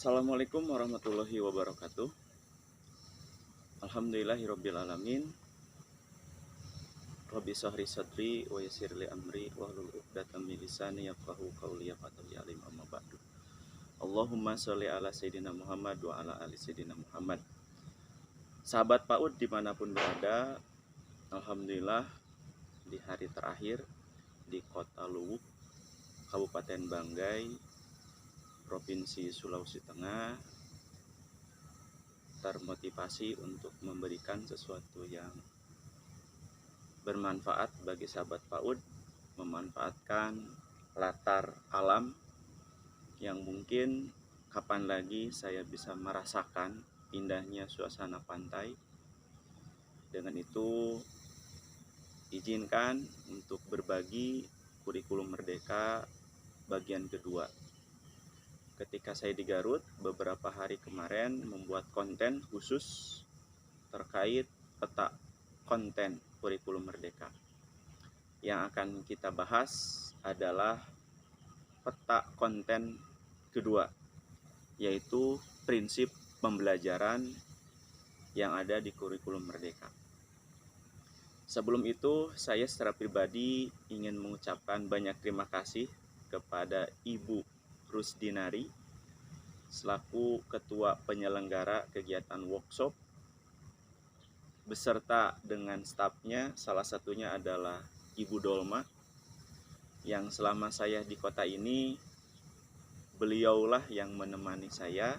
Assalamualaikum warahmatullahi wabarakatuh. Alhamdulillahirobbilalamin. Rabbi shrah sadri wa yassir li amri wahlul 'uqdatam min lisani yafqahu qawli yafqahu alim amma ba'du. Allahumma sholli ala sayyidina Muhammad wa ala ali sayyidina Muhammad. Sahabat PAUD dimanapun berada, alhamdulillah di hari terakhir di Kota Luwuk, Kabupaten Banggai, Provinsi Sulawesi Tengah, termotivasi untuk memberikan sesuatu yang bermanfaat bagi sahabat PAUD, memanfaatkan latar alam yang mungkin kapan lagi saya bisa merasakan indahnya suasana pantai. Dengan itu izinkan untuk berbagi kurikulum merdeka bagian kedua. Ketika saya di Garut beberapa hari kemarin membuat konten khusus terkait peta konten kurikulum merdeka. Yang akan kita bahas adalah peta konten kedua, yaitu prinsip pembelajaran yang ada di kurikulum merdeka. Sebelum itu, saya secara pribadi ingin mengucapkan banyak terima kasih kepada Ibu Rusdinari selaku Ketua Penyelenggara kegiatan workshop beserta dengan stafnya, salah satunya adalah Ibu Dolma, yang selama saya di kota ini beliaulah yang menemani saya,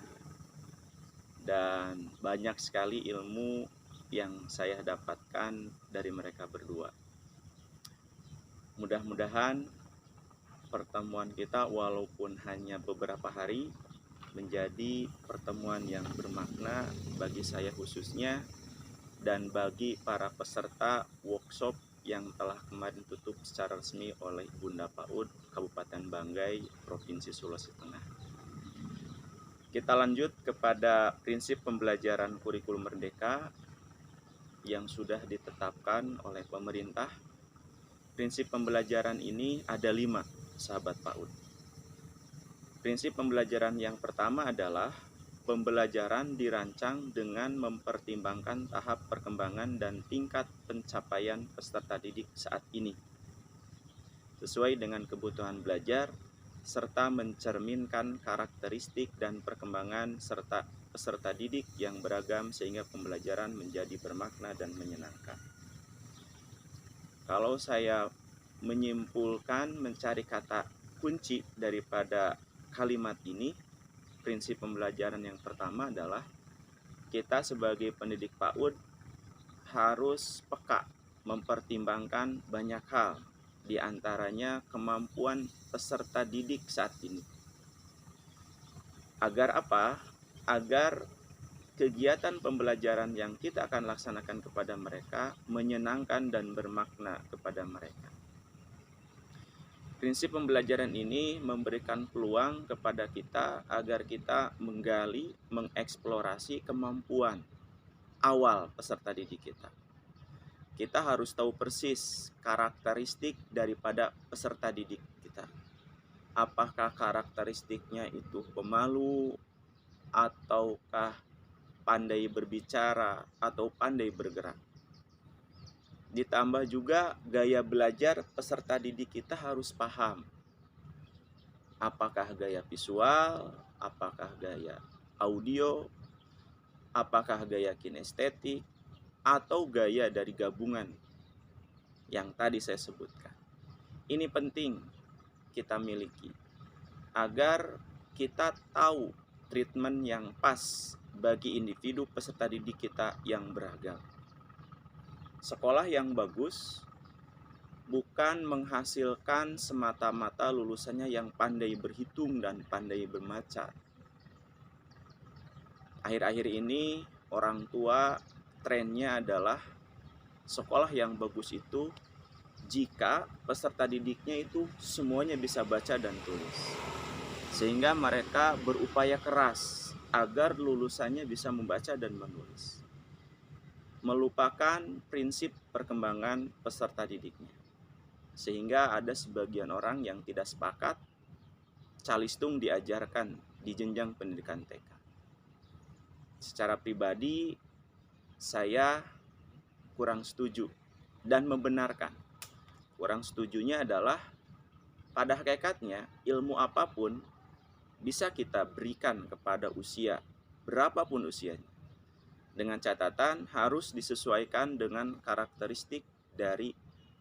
dan banyak sekali ilmu yang saya dapatkan dari mereka berdua. Mudah-mudahan pertemuan kita walaupun hanya beberapa hari menjadi pertemuan yang bermakna bagi saya khususnya dan bagi para peserta workshop yang telah kemarin tutup secara resmi oleh Bunda PAUD Kabupaten Banggai, Provinsi Sulawesi Tengah. Kita lanjut kepada prinsip pembelajaran kurikulum merdeka yang sudah ditetapkan oleh pemerintah. Prinsip pembelajaran ini ada 5, sahabat PAUD. Prinsip pembelajaran yang pertama adalah pembelajaran dirancang dengan mempertimbangkan tahap perkembangan dan tingkat pencapaian peserta didik saat ini, sesuai dengan kebutuhan belajar, serta mencerminkan karakteristik dan perkembangan serta peserta didik yang beragam sehingga pembelajaran menjadi bermakna dan menyenangkan. Kalau saya menyimpulkan, mencari kata kunci daripada kalimat ini, prinsip pembelajaran yang pertama adalah kita sebagai pendidik PAUD harus peka mempertimbangkan banyak hal, di antaranya kemampuan peserta didik saat ini. Agar apa? Agar kegiatan pembelajaran yang kita akan laksanakan kepada mereka menyenangkan dan bermakna kepada mereka. Prinsip pembelajaran ini memberikan peluang kepada kita agar kita menggali, mengeksplorasi kemampuan awal peserta didik kita. Kita harus tahu persis karakteristik daripada peserta didik kita. Apakah karakteristiknya itu pemalu, ataukah pandai berbicara, atau pandai bergerak. Ditambah juga gaya belajar peserta didik kita harus paham. Apakah gaya visual, apakah gaya audio, apakah gaya kinestetik, atau gaya dari gabungan yang tadi saya sebutkan. Ini penting kita miliki agar kita tahu treatment yang pas bagi individu peserta didik kita yang beragam. Sekolah yang bagus bukan menghasilkan semata-mata lulusannya yang pandai berhitung dan pandai berbaca. Akhir-akhir ini orang tua trennya adalah sekolah yang bagus itu jika peserta didiknya itu semuanya bisa baca dan tulis, sehingga mereka berupaya keras agar lulusannya bisa membaca dan menulis, melupakan prinsip perkembangan peserta didiknya. Sehingga ada sebagian orang yang tidak sepakat, calistung diajarkan di jenjang pendidikan TK. Secara pribadi, saya kurang setuju dan membenarkan. Kurang setujunya adalah pada hakikatnya ilmu apapun bisa kita berikan kepada usia berapapun usianya. Dengan catatan harus disesuaikan dengan karakteristik dari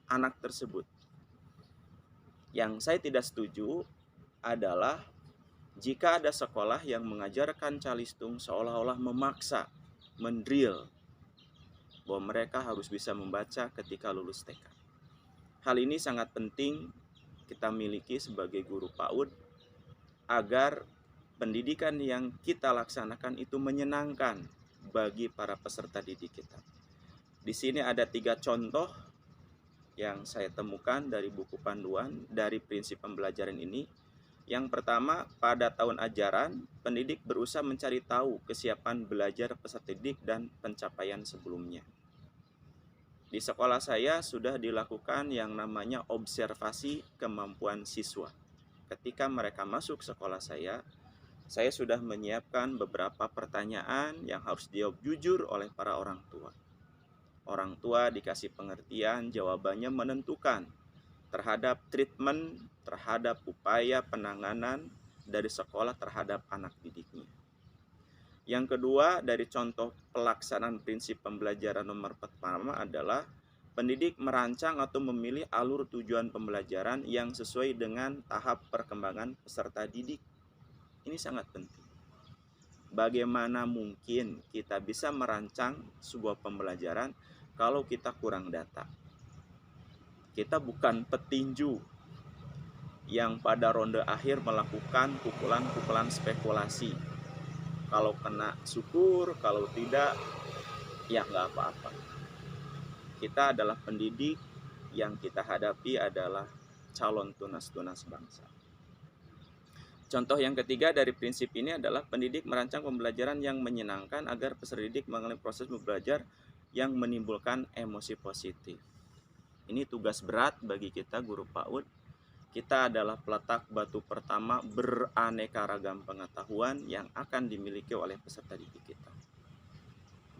anak tersebut. Yang saya tidak setuju adalah jika ada sekolah yang mengajarkan calistung seolah-olah memaksa, mendrill bahwa mereka harus bisa membaca ketika lulus TK. Hal ini sangat penting kita miliki sebagai guru PAUD agar pendidikan yang kita laksanakan itu menyenangkan bagi para peserta didik kita. Di sini ada 3 contoh yang saya temukan dari buku panduan dari prinsip pembelajaran ini. Yang pertama, pada tahun ajaran, pendidik berusaha mencari tahu kesiapan belajar peserta didik dan pencapaian sebelumnya. Di sekolah saya sudah dilakukan yang namanya observasi kemampuan siswa. Ketika mereka masuk sekolah saya sudah menyiapkan beberapa pertanyaan yang harus dijawab jujur oleh para orang tua. Orang tua dikasih pengertian, jawabannya menentukan terhadap treatment, terhadap upaya penanganan dari sekolah terhadap anak didiknya. Yang kedua, dari contoh pelaksanaan prinsip pembelajaran nomor pertama adalah pendidik merancang atau memilih alur tujuan pembelajaran yang sesuai dengan tahap perkembangan peserta didik. Ini sangat penting. Bagaimana mungkin kita bisa merancang sebuah pembelajaran kalau kita kurang data? Kita bukan petinju yang pada ronde akhir melakukan pukulan-pukulan spekulasi. Kalau kena syukur, kalau tidak ya nggak apa-apa. Kita adalah pendidik, yang kita hadapi adalah calon tunas-tunas bangsa. Contoh yang ketiga dari prinsip ini adalah pendidik merancang pembelajaran yang menyenangkan agar peserta didik mengalami proses belajar yang menimbulkan emosi positif. Ini tugas berat bagi kita guru PAUD. Kita adalah peletak batu pertama beraneka ragam pengetahuan yang akan dimiliki oleh peserta didik kita.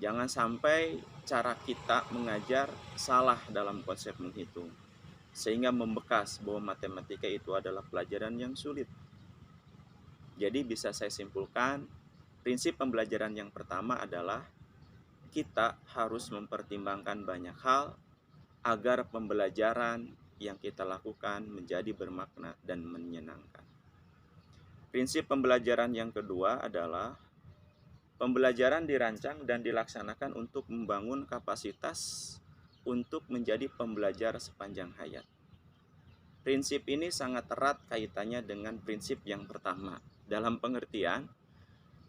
Jangan sampai cara kita mengajar salah dalam konsep menghitung, sehingga membekas bahwa matematika itu adalah pelajaran yang sulit. Jadi bisa saya simpulkan, prinsip pembelajaran yang pertama adalah kita harus mempertimbangkan banyak hal agar pembelajaran yang kita lakukan menjadi bermakna dan menyenangkan. Prinsip pembelajaran yang kedua adalah pembelajaran dirancang dan dilaksanakan untuk membangun kapasitas untuk menjadi pembelajar sepanjang hayat. Prinsip ini sangat erat kaitannya dengan prinsip yang pertama. Dalam pengertian,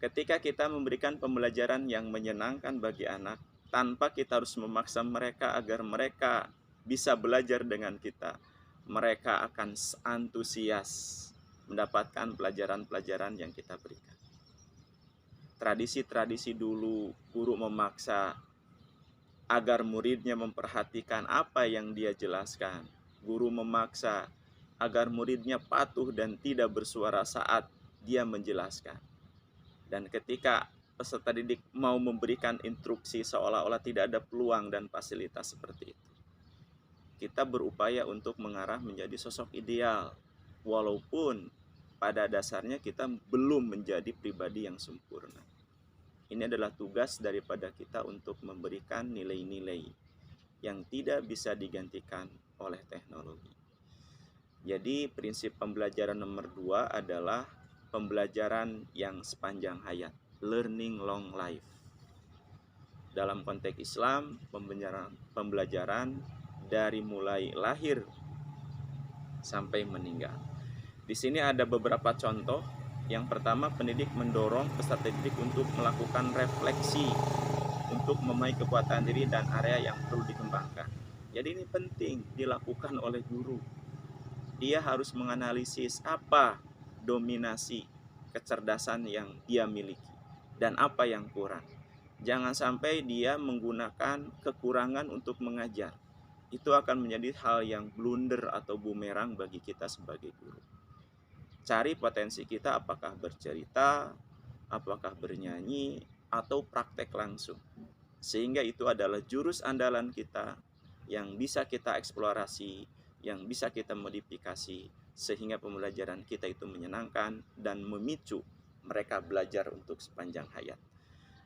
ketika kita memberikan pembelajaran yang menyenangkan bagi anak, tanpa kita harus memaksa mereka agar mereka bisa belajar dengan kita, mereka akan antusias mendapatkan pelajaran-pelajaran yang kita berikan. Tradisi-tradisi dulu, guru memaksa agar muridnya memperhatikan apa yang dia jelaskan. Guru memaksa agar muridnya patuh dan tidak bersuara saat dia menjelaskan. Dan ketika peserta didik mau memberikan instruksi seolah-olah tidak ada peluang dan fasilitas seperti itu. Kita berupaya untuk mengarah menjadi sosok ideal, walaupun pada dasarnya kita belum menjadi pribadi yang sempurna. Ini adalah tugas daripada kita untuk memberikan nilai-nilai yang tidak bisa digantikan oleh teknologi. Jadi prinsip pembelajaran nomor 2 adalah pembelajaran yang sepanjang hayat, learning long life. Dalam konteks Islam, pembelajaran dari mulai lahir sampai meninggal. Di sini ada beberapa contoh. Yang pertama, pendidik mendorong peserta didik untuk melakukan refleksi untuk memahami kekuatan diri dan area yang perlu dikembangkan. Jadi ini penting dilakukan oleh guru. Dia harus menganalisis apa dominasi kecerdasan yang dia miliki dan apa yang kurang. Jangan sampai dia menggunakan kekurangan untuk mengajar. Itu akan menjadi hal yang blunder atau bumerang bagi kita sebagai guru. cari potensi kita, apakah bercerita, apakah bernyanyi, atau praktek langsung. Sehingga itu adalah jurus andalan kita yang bisa kita eksplorasi, yang bisa kita modifikasi, sehingga pembelajaran kita itu menyenangkan dan memicu mereka belajar untuk sepanjang hayat.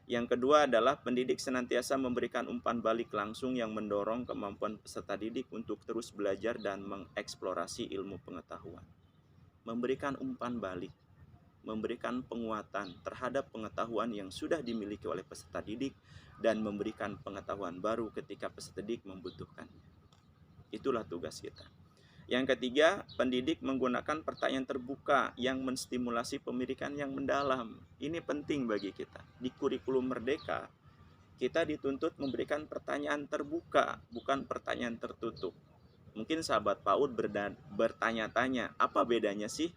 Yang kedua adalah pendidik senantiasa memberikan umpan balik langsung yang mendorong kemampuan peserta didik untuk terus belajar dan mengeksplorasi ilmu pengetahuan. Memberikan umpan balik, memberikan penguatan terhadap pengetahuan yang sudah dimiliki oleh peserta didik dan memberikan pengetahuan baru ketika peserta didik membutuhkannya. Itulah tugas kita. Yang ketiga, pendidik menggunakan pertanyaan terbuka yang menstimulasi pemikiran yang mendalam. Ini penting bagi kita. Di kurikulum Merdeka, kita dituntut memberikan pertanyaan terbuka, bukan pertanyaan tertutup. Mungkin sahabat PAUD bertanya-tanya, apa bedanya sih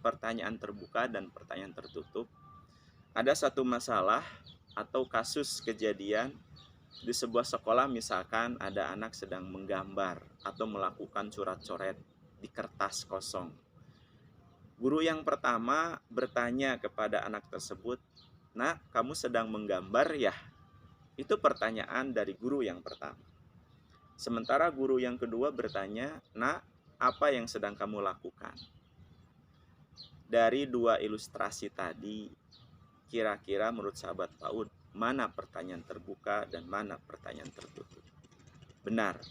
pertanyaan terbuka dan pertanyaan tertutup? Ada satu masalah atau kasus kejadian di sebuah sekolah, misalkan ada anak sedang menggambar atau melakukan coret-coret di kertas kosong. Guru yang pertama bertanya kepada anak tersebut, "Nak, kamu sedang menggambar ya?" Itu pertanyaan dari guru yang pertama. Sementara guru yang kedua bertanya, "Nak, apa yang sedang kamu lakukan?" Dari dua ilustrasi tadi, kira-kira menurut sahabat PAUD, mana pertanyaan terbuka dan mana pertanyaan tertutup? Benar,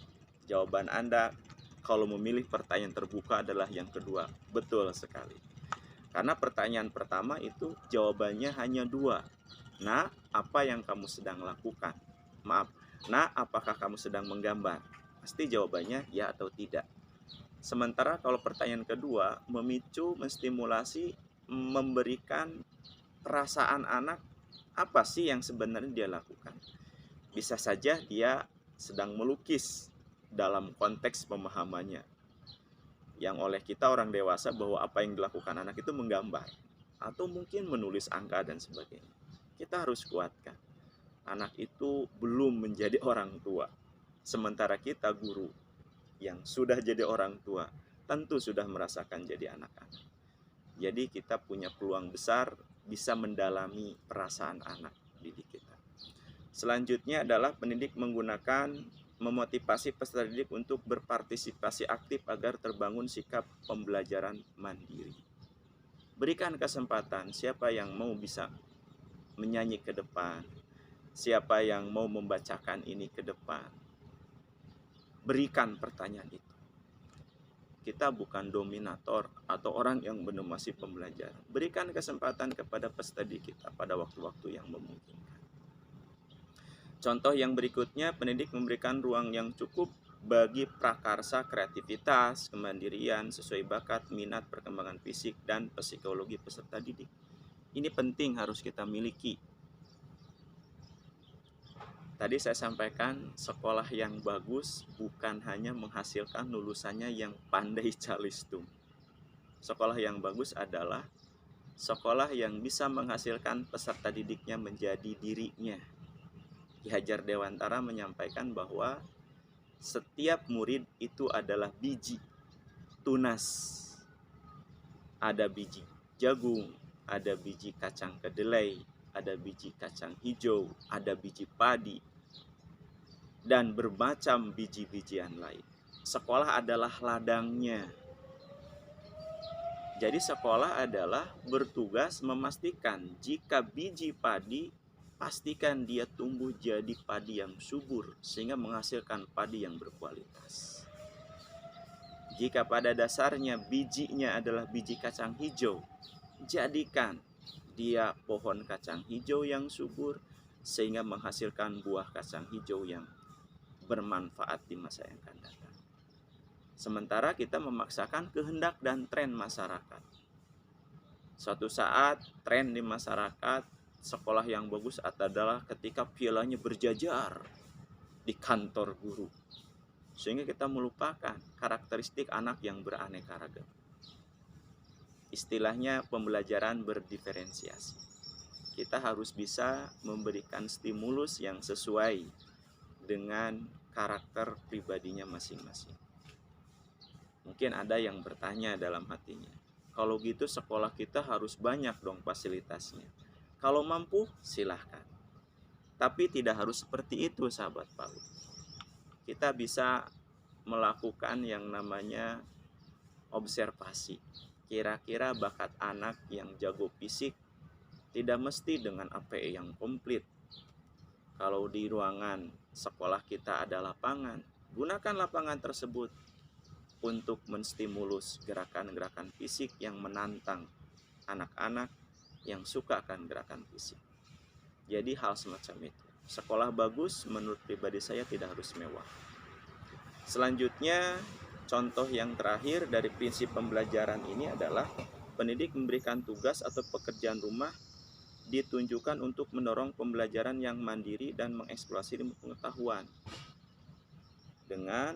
jawaban Anda kalau memilih pertanyaan terbuka adalah yang kedua. Betul sekali. Karena pertanyaan pertama itu jawabannya hanya dua. Nah, apa yang kamu sedang lakukan? Maaf, nah, apakah kamu sedang menggambar? Pasti jawabannya ya atau tidak. Sementara kalau pertanyaan kedua, memicu, menstimulasi, memberikan perasaan anak, apa sih yang sebenarnya dia lakukan? Bisa saja dia sedang melukis dalam konteks pemahamannya, yang oleh kita orang dewasa bahwa apa yang dilakukan anak itu menggambar, atau mungkin menulis angka dan sebagainya. Kita harus kuatkan, anak itu belum menjadi orang tua. Sementara kita guru yang sudah jadi orang tua, tentu sudah merasakan jadi anak-anak. Jadi kita punya peluang besar bisa mendalami perasaan anak didik kita. Selanjutnya adalah pendidik memotivasi peserta didik untuk berpartisipasi aktif agar terbangun sikap pembelajaran mandiri. Berikan kesempatan, siapa yang mau bisa menyanyi ke depan, siapa yang mau membacakan ini ke depan. Berikan pertanyaan itu. Kita bukan dominator atau orang yang mendomasi pembelajaran. Berikan kesempatan kepada peserta didik kita pada waktu-waktu yang memungkinkan. Contoh yang berikutnya, pendidik memberikan ruang yang cukup bagi prakarsa kreativitas, kemandirian, sesuai bakat, minat, perkembangan fisik, dan psikologi peserta didik. Ini penting harus kita miliki. Tadi saya sampaikan, sekolah yang bagus bukan hanya menghasilkan lulusannya yang pandai calistung. Sekolah yang bagus adalah sekolah yang bisa menghasilkan peserta didiknya menjadi dirinya. Ki Hajar Dewantara menyampaikan bahwa setiap murid itu adalah biji tunas. Ada biji jagung, ada biji kacang kedelai, ada biji kacang hijau, ada biji padi, dan bermacam biji-bijian lain. Sekolah adalah ladangnya. Jadi sekolah adalah bertugas memastikan jika biji padi, pastikan dia tumbuh jadi padi yang subur sehingga menghasilkan padi yang berkualitas. Jika pada dasarnya bijinya adalah biji kacang hijau, jadikan dia pohon kacang hijau yang subur sehingga menghasilkan buah kacang hijau yang bermanfaat di masa yang akan datang. Sementara kita memaksakan kehendak dan tren masyarakat. Suatu saat tren di masyarakat sekolah yang bagus adalah ketika pialanya berjajar di kantor guru. Sehingga kita melupakan karakteristik anak yang beraneka ragam. Istilahnya pembelajaran berdiferensiasi. Kita harus bisa memberikan stimulus yang sesuai dengan karakter pribadinya masing-masing. Mungkin ada yang bertanya dalam hatinya, Kalau gitu sekolah kita harus banyak dong fasilitasnya. Kalau mampu, silahkan. Tapi tidak harus seperti itu, sahabat PAUD. Kita bisa melakukan yang namanya observasi. Kira-kira bakat anak yang jago fisik tidak mesti dengan APE yang komplit. Kalau di ruangan sekolah kita ada lapangan, gunakan lapangan tersebut untuk menstimulus gerakan-gerakan fisik yang menantang anak-anak yang suka akan gerakan fisik. Jadi hal semacam itu. Sekolah bagus menurut pribadi saya tidak harus mewah. Selanjutnya, contoh yang terakhir dari prinsip pembelajaran ini adalah pendidik memberikan tugas atau pekerjaan rumah ditunjukkan untuk mendorong pembelajaran yang mandiri dan mengeksplorasi ilmu pengetahuan dengan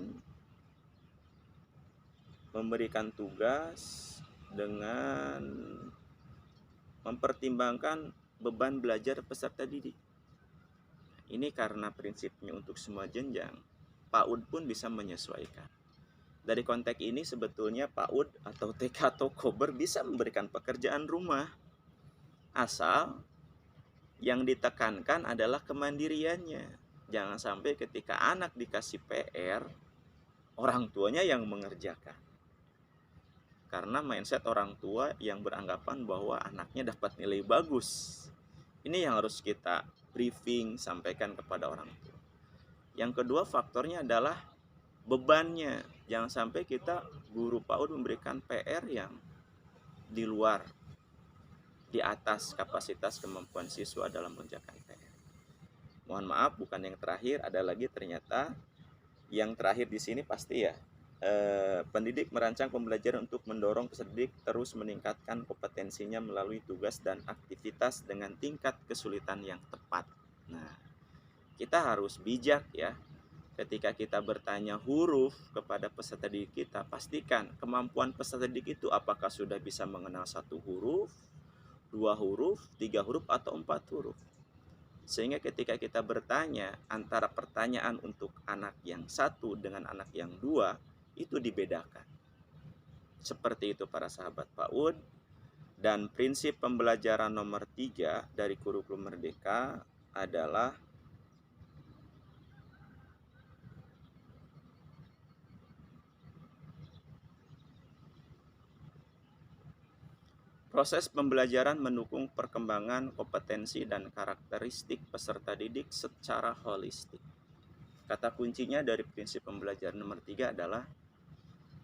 memberikan tugas dengan mempertimbangkan beban belajar peserta didik. Ini karena prinsipnya untuk semua jenjang, PAUD pun bisa menyesuaikan. Dari konteks ini sebetulnya PAUD atau TK atau Kober bisa memberikan pekerjaan rumah. Asal yang ditekankan adalah kemandiriannya. Jangan sampai ketika anak dikasih PR, orang tuanya yang mengerjakan. Karena mindset orang tua yang beranggapan bahwa anaknya dapat nilai bagus. Ini yang harus kita briefing, sampaikan kepada orang tua. Yang kedua faktornya adalah bebannya. Jangan sampai kita guru PAUD memberikan PR yang di luar, di atas kapasitas kemampuan siswa dalam mengerjakan PR. Mohon maaf, bukan yang terakhir, ada lagi ternyata. Yang terakhir di sini pasti ya, pendidik merancang pembelajaran untuk mendorong peserta didik terus meningkatkan kompetensinya melalui tugas dan aktivitas dengan tingkat kesulitan yang tepat. Nah, kita harus bijak ya. Ketika kita bertanya huruf kepada peserta didik kita, pastikan kemampuan peserta didik itu apakah sudah bisa mengenal 1 huruf, 2 huruf, 3 huruf, atau 4 huruf. Sehingga ketika kita bertanya antara pertanyaan untuk anak yang 1 dengan anak yang 2, itu dibedakan. Seperti itu para sahabat PAUD. Dan prinsip pembelajaran nomor 3 dari kurikulum Merdeka adalah proses pembelajaran mendukung perkembangan kompetensi dan karakteristik peserta didik secara holistik. Kata kuncinya dari prinsip pembelajaran nomor 3 adalah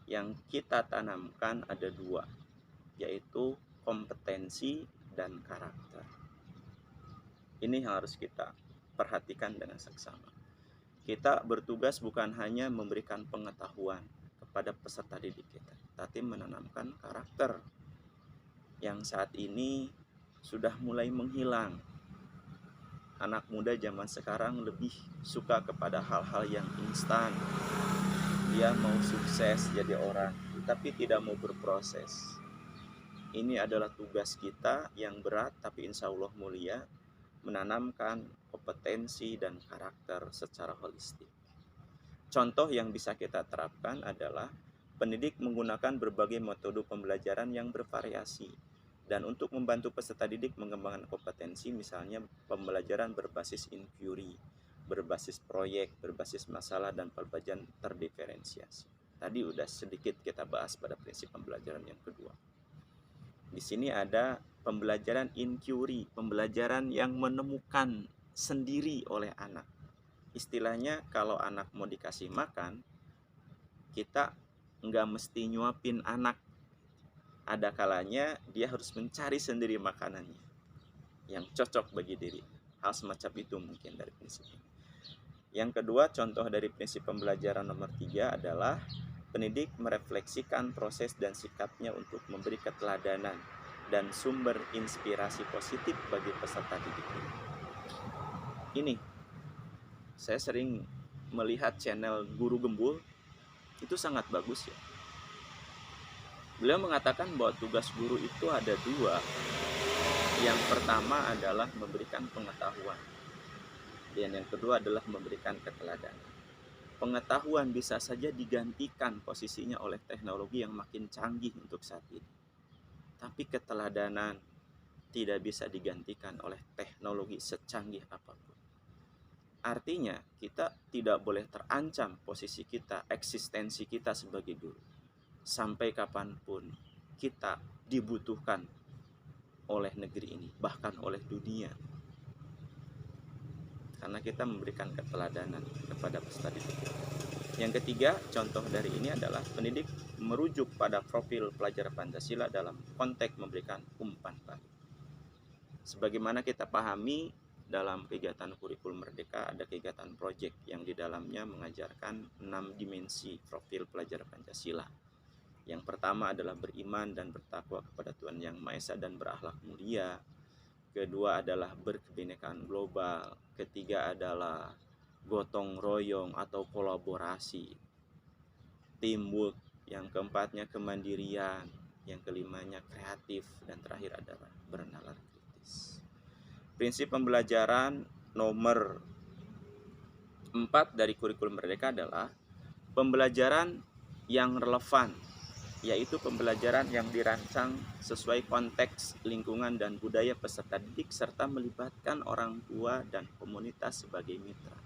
yang kita tanamkan ada 2, yaitu kompetensi dan karakter. Ini yang harus kita perhatikan dengan seksama. Kita bertugas bukan hanya memberikan pengetahuan kepada peserta didik kita, tapi menanamkan karakter yang saat ini sudah mulai menghilang. Anak muda zaman sekarang lebih suka kepada hal-hal yang instan. Dia mau sukses jadi orang, tapi tidak mau berproses. Ini adalah tugas kita yang berat, tapi insya Allah mulia, menanamkan kompetensi dan karakter secara holistik. Contoh yang bisa kita terapkan adalah pendidik menggunakan berbagai metode pembelajaran yang bervariasi. Dan untuk membantu peserta didik mengembangkan kompetensi, misalnya pembelajaran berbasis inquiry, berbasis proyek, berbasis masalah, dan pembelajaran terdiferensiasi. Tadi udah sedikit kita bahas pada prinsip pembelajaran yang kedua. Di sini ada pembelajaran inquiry, pembelajaran yang menemukan sendiri oleh anak. Istilahnya kalau anak mau dikasih makan, kita nggak mesti nyuapin anak. Ada kalanya dia harus mencari sendiri makanannya yang cocok bagi diri. Hal semacam itu mungkin dari prinsip ini. Yang kedua, contoh dari prinsip pembelajaran nomor 3 adalah pendidik merefleksikan proses dan sikapnya untuk memberi keteladanan dan sumber inspirasi positif bagi peserta didik. Ini, saya sering melihat channel Guru Gembul, itu sangat bagus ya. Beliau mengatakan bahwa tugas guru itu ada 2. Yang pertama adalah memberikan pengetahuan. Dan yang kedua adalah memberikan keteladanan. Pengetahuan bisa saja digantikan posisinya oleh teknologi yang makin canggih untuk saat ini. Tapi keteladanan tidak bisa digantikan oleh teknologi secanggih apapun. Artinya kita tidak boleh terancam posisi kita, eksistensi kita sebagai guru. Sampai kapanpun kita dibutuhkan oleh negeri ini, bahkan oleh dunia. Karena kita memberikan keteladanan kepada peserta didik. Yang ketiga, contoh dari ini adalah pendidik merujuk pada profil pelajar Pancasila dalam konteks memberikan umpan balik. Sebagaimana kita pahami, dalam kegiatan kurikulum Merdeka ada kegiatan proyek yang di dalamnya mengajarkan 6 dimensi profil pelajar Pancasila. Yang pertama adalah beriman dan bertakwa kepada Tuhan Yang Maha Esa dan berakhlak mulia. Kedua adalah berkebinekaan global. Ketiga adalah gotong royong atau kolaborasi, teamwork. Yang keempatnya kemandirian. Yang kelimanya kreatif. Dan terakhir adalah bernalar kritis. Prinsip pembelajaran nomor 4 dari kurikulum Merdeka adalah pembelajaran yang relevan, yaitu pembelajaran yang dirancang sesuai konteks, lingkungan, dan budaya peserta didik serta melibatkan orang tua dan komunitas sebagai mitra.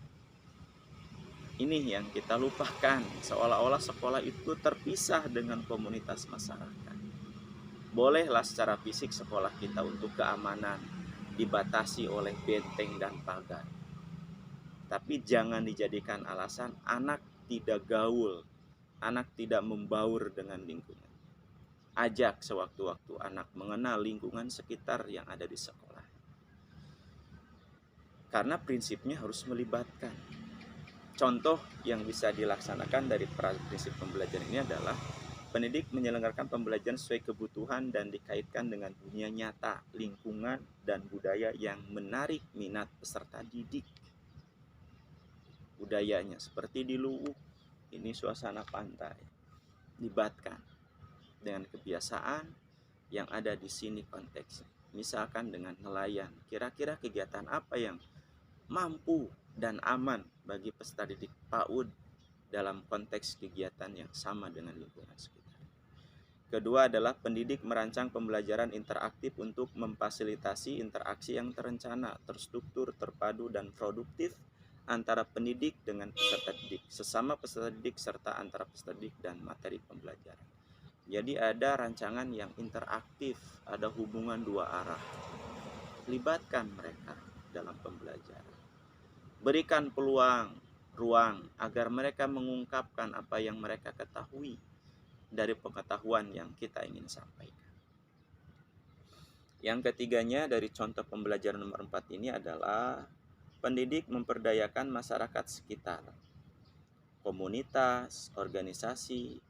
Ini yang kita lupakan, seolah-olah sekolah itu terpisah dengan komunitas masyarakat. Bolehlah secara fisik sekolah kita untuk keamanan dibatasi oleh benteng dan pagar, tapi jangan dijadikan alasan anak tidak gaul, anak tidak membaur dengan lingkungan. Ajak sewaktu-waktu anak mengenal lingkungan sekitar yang ada di sekolah. Karena prinsipnya harus melibatkan. Contoh yang bisa dilaksanakan dari prinsip pembelajaran ini adalah pendidik menyelenggarakan pembelajaran sesuai kebutuhan dan dikaitkan dengan dunia nyata, lingkungan, dan budaya yang menarik minat peserta didik. Budayanya seperti di Luwuk, ini suasana pantai, libatkan dengan kebiasaan yang ada di sini konteksnya. Misalkan dengan nelayan, kira-kira kegiatan apa yang mampu dan aman bagi peserta didik PAUD dalam konteks kegiatan yang sama dengan lingkungan sekitar. Kedua adalah pendidik merancang pembelajaran interaktif untuk memfasilitasi interaksi yang terencana, terstruktur, terpadu, dan produktif antara pendidik dengan peserta didik, sesama peserta didik, serta antara peserta didik dan materi pembelajaran. Jadi ada rancangan yang interaktif, ada hubungan dua arah. Libatkan mereka dalam pembelajaran. Berikan peluang, ruang agar mereka mengungkapkan apa yang mereka ketahui dari pengetahuan yang kita ingin sampaikan. Yang ketiganya dari contoh pembelajaran nomor 4 ini adalah pendidik memperdayakan masyarakat sekitar, komunitas, organisasi,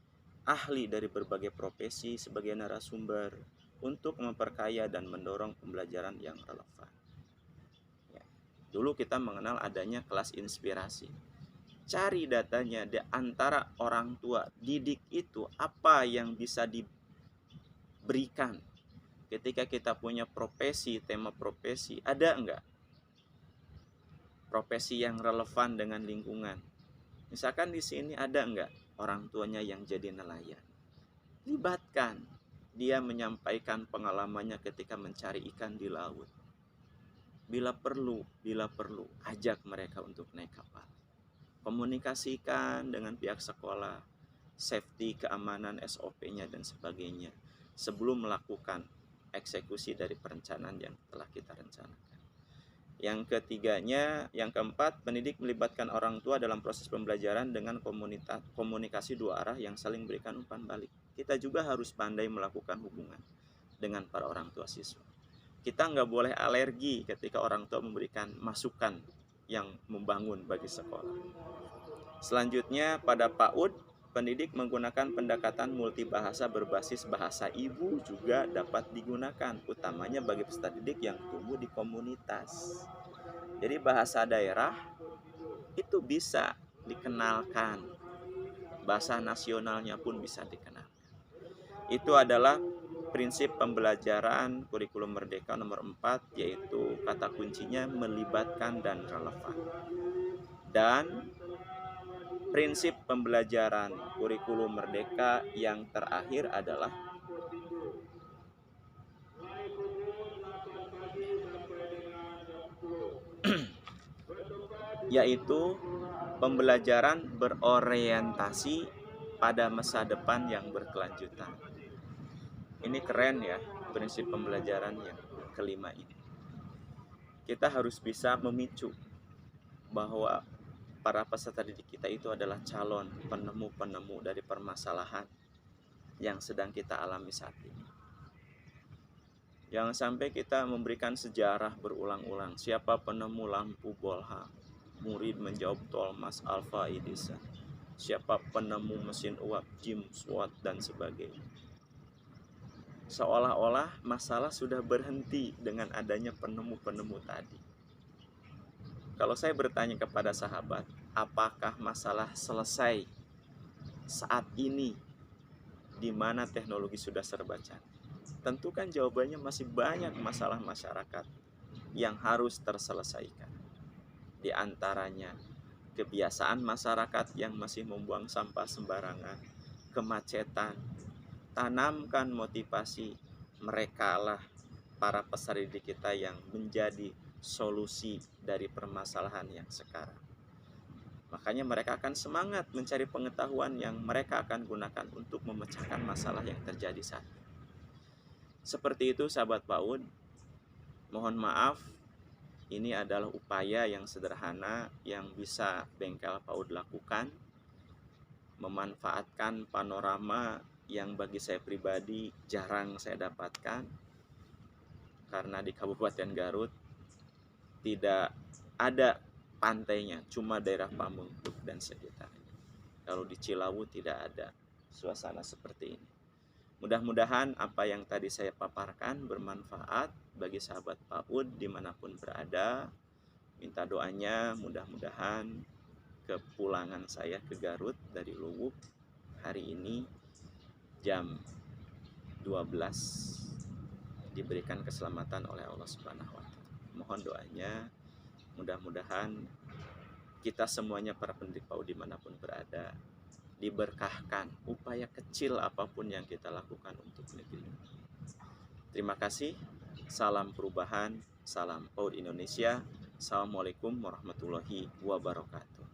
ahli dari berbagai profesi sebagai narasumber untuk memperkaya dan mendorong pembelajaran yang relevan. Ya, dulu kita mengenal adanya kelas inspirasi. Cari datanya di antara orang tua didik itu apa yang bisa diberikan ketika kita punya profesi, tema profesi, ada enggak profesi yang relevan dengan lingkungan? Misalkan di sini ada enggak orang tuanya yang jadi nelayan? Libatkan dia menyampaikan pengalamannya ketika mencari ikan di laut. Bila perlu, ajak mereka untuk naik kapal. Komunikasikan dengan pihak sekolah, safety, keamanan, SOP-nya dan sebagainya sebelum melakukan eksekusi dari perencanaan yang telah kita rencanakan. Yang ketiganya, yang keempat, pendidik melibatkan orang tua dalam proses pembelajaran dengan komunikasi dua arah yang saling berikan umpan balik. Kita juga harus pandai melakukan hubungan dengan para orang tua siswa. Kita nggak boleh alergi ketika orang tua memberikan masukan yang membangun bagi sekolah. Selanjutnya pada PAUD, pendidik menggunakan pendekatan multibahasa berbasis bahasa ibu juga dapat digunakan, utamanya bagi peserta didik yang tumbuh di komunitas. Jadi bahasa daerah itu bisa dikenalkan, bahasa nasionalnya pun bisa dikenalkan. Itu adalah prinsip pembelajaran kurikulum Merdeka nomor 4, yaitu kata kuncinya melibatkan dan relevan. Dan prinsip pembelajaran kurikulum Merdeka yang terakhir adalah yaitu pembelajaran berorientasi pada masa depan yang berkelanjutan. Ini keren ya, prinsip pembelajaran yang kelima ini. Kita harus bisa memicu bahwa para peserta didik kita itu adalah calon penemu-penemu dari permasalahan yang sedang kita alami saat ini. Jangan sampai kita memberikan sejarah berulang-ulang. Siapa penemu lampu Bolha? Murid menjawab Thomas Alva Edison. Siapa penemu mesin uap? James Watt dan sebagainya. Seolah-olah masalah sudah berhenti dengan adanya penemu-penemu tadi. Kalau saya bertanya kepada sahabat, apakah masalah selesai saat ini di mana teknologi sudah serba canggih? Tentu kan jawabannya masih banyak masalah masyarakat yang harus terselesaikan. Di antaranya kebiasaan masyarakat yang masih membuang sampah sembarangan, kemacetan. Tanamkan motivasi, merekalah para peserta didik kita yang menjadi solusi dari permasalahan yang sekarang. Makanya mereka akan semangat mencari pengetahuan yang mereka akan gunakan untuk memecahkan masalah yang terjadi saat ini. Seperti itu sahabat PAUD, mohon maaf, ini adalah upaya yang sederhana yang bisa bengkel PAUD lakukan, memanfaatkan panorama yang bagi saya pribadi jarang saya dapatkan, karena di Kabupaten Garut tidak ada pantainya, cuma daerah Pamengpeuk dan sekitarnya. Kalau di Cilawu tidak ada suasana seperti ini. Mudah-mudahan apa yang tadi saya paparkan bermanfaat bagi sahabat PAUD dimanapun berada. Minta doanya mudah-mudahan kepulangan saya ke Garut dari Luwuk hari ini jam 12 diberikan keselamatan oleh Allah Subhanahu wa Ta'ala. Mohon doanya, mudah-mudahan kita semuanya para pendidik PAUD dimanapun berada diberkahkan upaya kecil apapun yang kita lakukan untuk negeri. Terima kasih. Salam perubahan, salam PAUD Indonesia. Assalamualaikum warahmatullahi wabarakatuh.